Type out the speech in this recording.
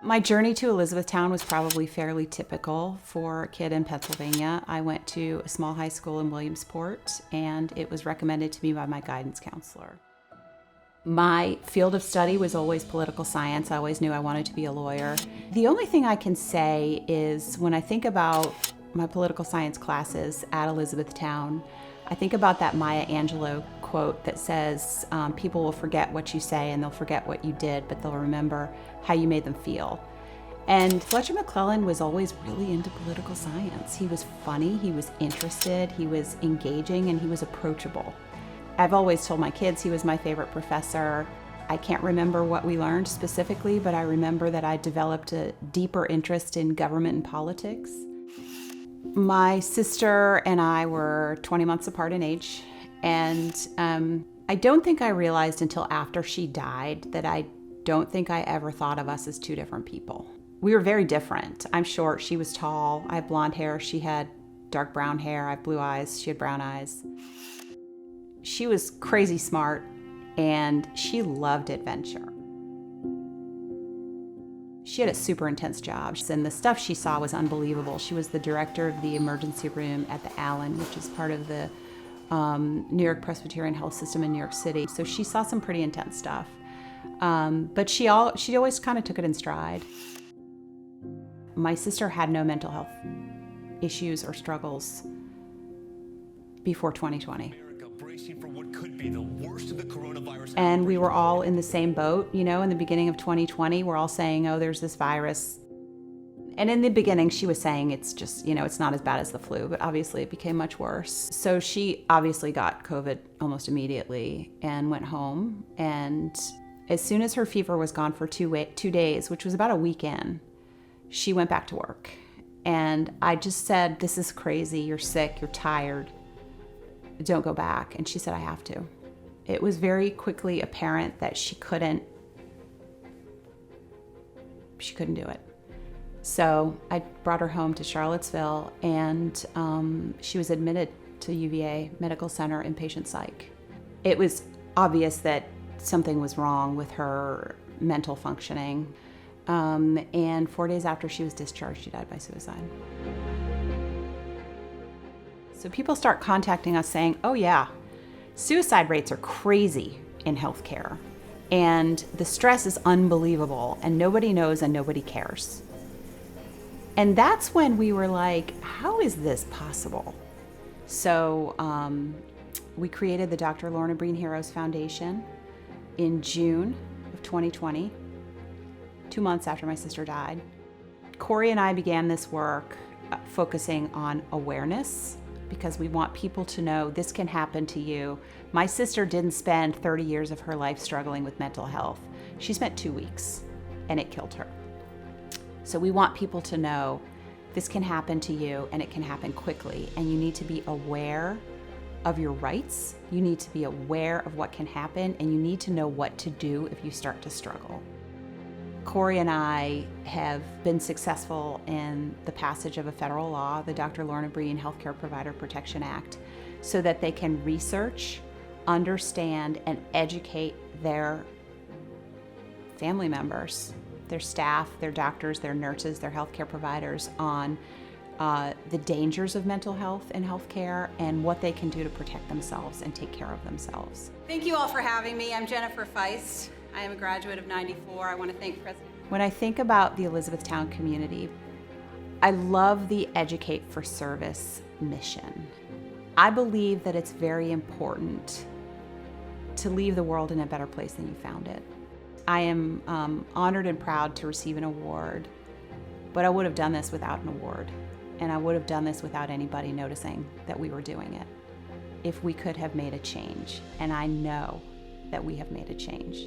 My journey to Elizabethtown was probably fairly typical for a kid in Pennsylvania. I went to a small high school in Williamsport, and it was recommended to me by my guidance counselor. My field of study was always political science. I always knew I wanted to be a lawyer. The only thing I can say is when I think about my political science classes at Elizabethtown, I think about that Maya Angelou quote that says, people will forget what you say and they'll forget what you did, but they'll remember how you made them feel. And Fletcher McClellan was always really into political science. He was funny, he was interested, he was engaging, and he was approachable. I've always told my kids he was my favorite professor. I can't remember what we learned specifically, but I remember that I developed a deeper interest in government and politics. My sister and I were 20 months apart in age, and I don't think I realized until after she died that I don't think I ever thought of us as two different people. We were very different. I'm short, she was tall. I have blonde hair, she had dark brown hair. I have blue eyes, she had brown eyes. She was crazy smart, and she loved adventure. She had a super intense job, and the stuff she saw was unbelievable. She was the director of the emergency room at the Allen, which is part of the New York Presbyterian Health System in New York City. So she saw some pretty intense stuff. But she always kind of took it in stride. My sister had no mental health issues or struggles before 2020. And we were all in the same boat, you know, in the beginning of 2020, we're all saying, oh, there's this virus. And in the beginning, she was saying it's just, you know, it's not as bad as the flu, but obviously it became much worse. So she obviously got COVID almost immediately and went home. And as soon as her fever was gone for 2 days, which was about a weekend, she went back to work. And I just said, this is crazy, you're sick, you're tired, don't go back. And she said, I have to. It was very quickly apparent that she couldn't do it. So I brought her home to Charlottesville, and she was admitted to UVA Medical Center inpatient psych. It was obvious that something was wrong with her mental functioning. And 4 days after she was discharged, she died by suicide. So people start contacting us saying, oh yeah, suicide rates are crazy in healthcare, and the stress is unbelievable, and nobody knows and nobody cares. And that's when we were like, how is this possible? So we created the Dr. Lorna Breen Heroes Foundation in June of 2020, 2 months after my sister died. Corey and I began this work focusing on awareness, because we want people to know this can happen to you. My sister didn't spend 30 years of her life struggling with mental health. She spent 2 weeks, and it killed her. So we want people to know this can happen to you, and it can happen quickly, and you need to be aware of your rights. You need to be aware of what can happen, and you need to know what to do if you start to struggle. Corey and I have been successful in the passage of a federal law, the Dr. Lorna Breen Healthcare Provider Protection Act, so that they can research, understand, and educate their family members, their staff, their doctors, their nurses, their healthcare providers on the dangers of mental health in healthcare and what they can do to protect themselves and take care of themselves. Thank you all for having me. I'm Breen Feist. I am a graduate of '94. I want to thank President. When I think about the Elizabethtown community, I love the Educate for Service mission. I believe that it's very important to leave the world in a better place than you found it. I am honored and proud to receive an award, but I would have done this without an award, and I would have done this without anybody noticing that we were doing it, if we could have made a change, and I know that we have made a change.